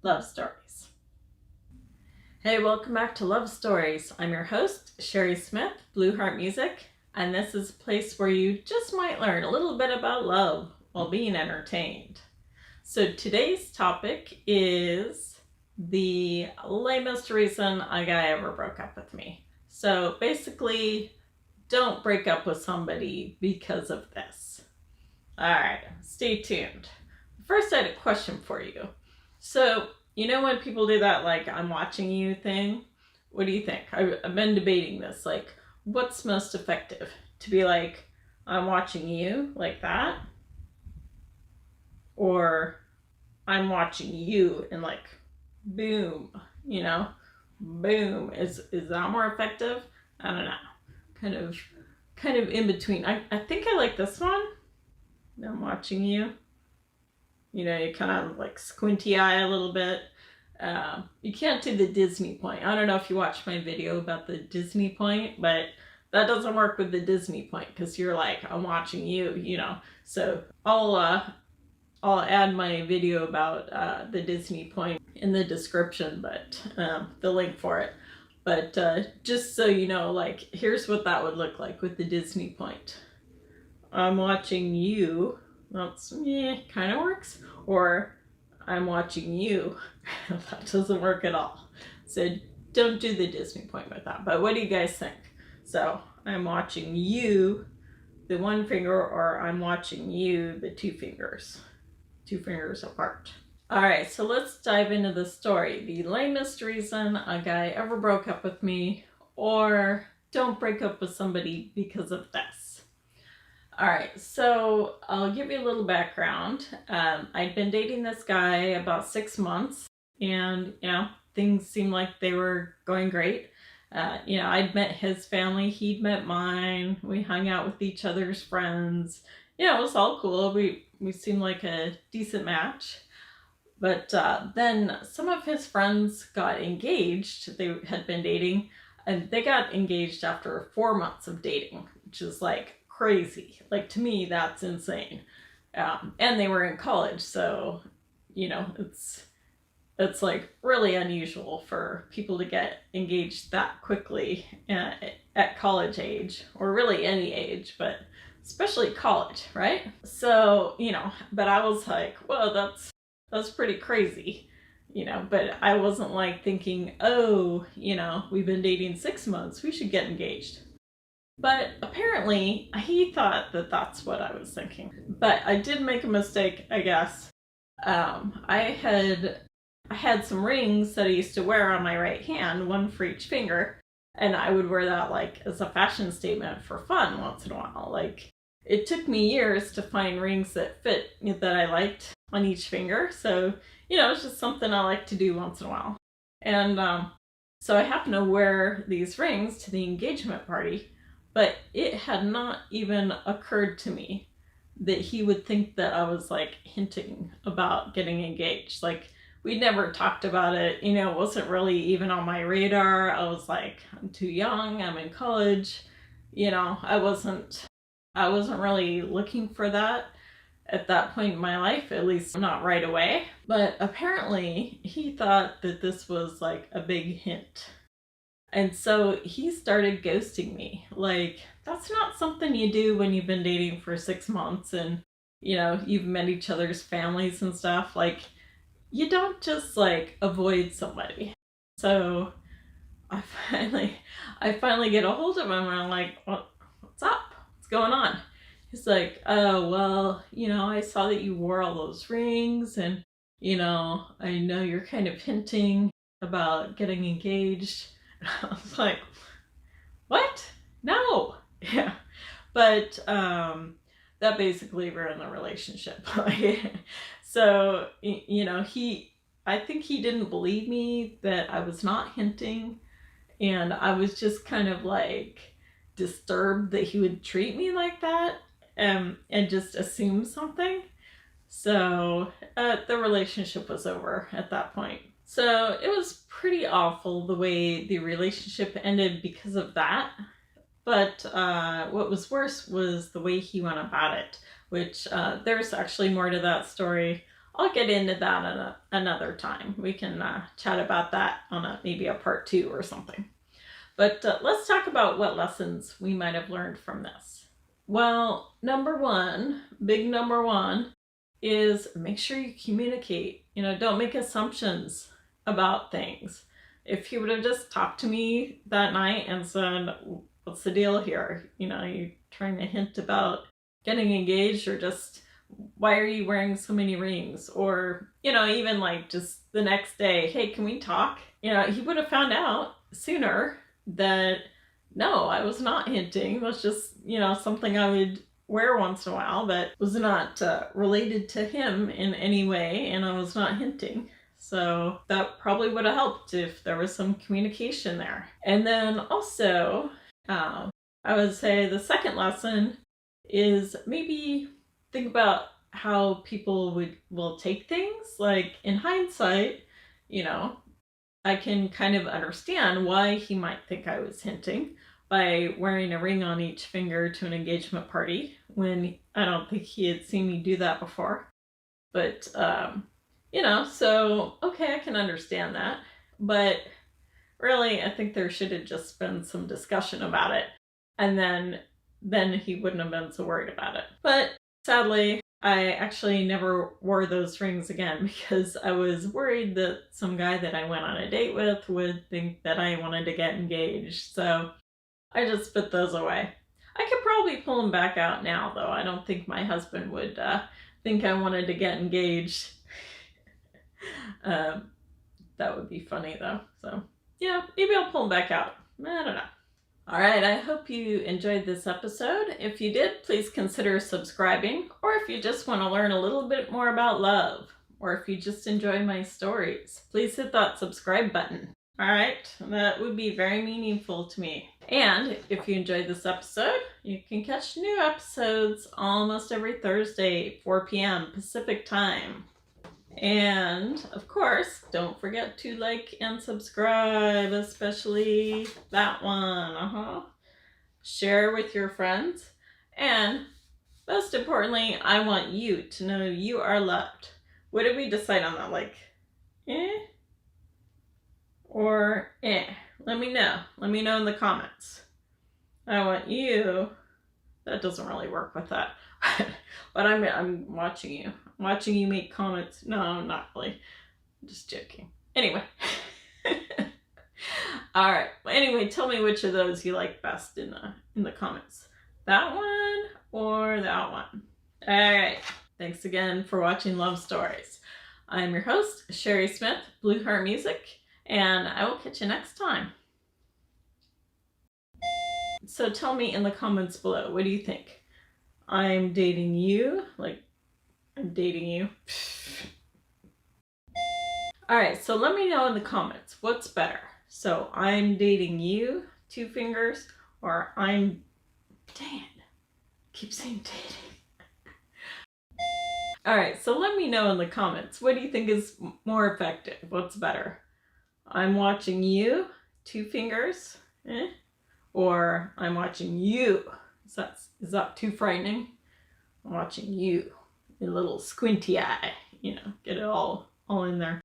love stories. Hey, welcome back to Love Stories. I'm your host, Cheri Smith, Blue Heart Music, and this is a place where you just might learn a little bit about love while being entertained. So today's topic is the lamest reason a guy ever broke up with me. So basically, don't break up with somebody because of this. All right, stay tuned. First, I had a question for you. So, you know when people do that, like, I'm watching you thing? What do you think? I've been debating this. Like, what's most effective? To be like, I'm watching you, like that? Or I'm watching you and like, boom, boom. Is that more effective? I don't know. Kind of in between. I think I like this one. I'm watching you. You kind of like squinty eye a little bit. You can't do the Disney point. I don't know if you watched my video about the Disney point, but that doesn't work with the Disney point because you're like, I'm watching you, So I'll add my video about the Disney point in the description, but the link for it. But just so you know, like, here's what that would look like with the Disney point. I'm watching you. That's kind of works. Or I'm watching you. That doesn't work at all. So don't do the Disney point with that. But what do you guys think? So I'm watching you, the one finger, or I'm watching you, the two fingers apart. All right, so let's dive into the story. The lamest reason a guy ever broke up with me, or don't break up with somebody because of this. All right, so I'll give you a little background. I'd been dating this guy about 6 months, and things seemed like they were going great. I'd met his family, he'd met mine. We hung out with each other's friends. It was all cool. We seemed like a decent match. But then some of his friends got engaged. They had been dating, and they got engaged after 4 months of dating, which is like crazy. Like, to me, that's insane. And they were in college, so it's like really unusual for people to get engaged that quickly at college age, or really any age, but especially college, right? So but I was like, well, that's pretty crazy, but I wasn't like thinking, oh, we've been dating 6 months, we should get engaged. But apparently he thought that that's what I was thinking. But I did make a mistake, I guess. I had some rings that I used to wear on my right hand, one for each finger, and I would wear that like as a fashion statement for fun once in a while. Like, it took me years to find rings that fit, that I liked on each finger. So, it's just something I like to do once in a while. And so I happened to wear these rings to the engagement party, but it had not even occurred to me that he would think that I was like hinting about getting engaged. Like, we never talked about it. It wasn't really even on my radar. I was like, I'm too young, I'm in college. I wasn't really looking for that at that point in my life, at least not right away. But apparently he thought that this was like a big hint. And so he started ghosting me. Like, that's not something you do when you've been dating for 6 months and, you've met each other's families and stuff. Like, you don't just like avoid somebody. So I finally get a hold of him, and I'm like, what's up? What's going on? He's like, oh, well, I saw that you wore all those rings, and, I know you're kind of hinting about getting engaged. And I was like, what? No. Yeah. But that basically ruined the relationship. So, I think he didn't believe me that I was not hinting, and I was just kind of like disturbed that he would treat me like that, and just assume something. So the relationship was over at that point. So it was pretty awful the way the relationship ended because of that. But what was worse was the way he went about it, which there's actually more to that story I'll get into that another time. We can chat about that on maybe a part 2 or something. But let's talk about what lessons we might have learned from this. Well, big number one, is make sure you communicate. Don't make assumptions about things. If he would have just talked to me that night and said, what's the deal here? You trying to hint about getting engaged, or just, why are you wearing so many rings? Or, even like just the next day, hey, can we talk? He would have found out sooner that, no, I was not hinting. That's just, something I would wear once in a while that was not related to him in any way, and I was not hinting. So that probably would have helped if there was some communication there. And then also, I would say the second lesson is maybe think about how people will take things. Like, in hindsight, I can kind of understand why he might think I was hinting by wearing a ring on each finger to an engagement party, when I don't think he had seen me do that before. But, so, okay, I can understand that. But really, I think there should have just been some discussion about it. And then he wouldn't have been so worried about it. But sadly, I actually never wore those rings again, because I was worried that some guy that I went on a date with would think that I wanted to get engaged. So I just put those away. I could probably pull them back out now, though. I don't think my husband would think I wanted to get engaged. That would be funny, though. So yeah, maybe I'll pull them back out. I don't know. All right, I hope you enjoyed this episode. If you did, please consider subscribing, or if you just want to learn a little bit more about love, or if you just enjoy my stories, please hit that subscribe button. All right, that would be very meaningful to me. And if you enjoyed this episode, you can catch new episodes almost every Thursday, 4 p.m. Pacific time. And of course, don't forget to like and subscribe, especially that one. Share with your friends. And most importantly, I want you to know you are loved. What did we decide on that? Like, or Let me know. Let me know in the comments. I want you. That doesn't really work with that. But I'm watching you. I'm watching you make comments. No, not really. I'm just joking. Anyway. All right. Well, anyway, tell me which of those you like best in the comments. That one or that one. All right. Thanks again for watching Love Stories. I'm your host, Cheri Smith, Blue Heart Music, and I will catch you next time. So tell me in the comments below, what do you think? I'm dating you, like I'm dating you. All right, so let me know in the comments, what's better? So I'm dating you, 2 fingers, or I'm, keep saying dating. All right, so let me know in the comments, what do you think is more effective? What's better? I'm watching you, 2 fingers, or I'm watching you. Is that too frightening? I'm watching you, a little squinty eye, get it all in there.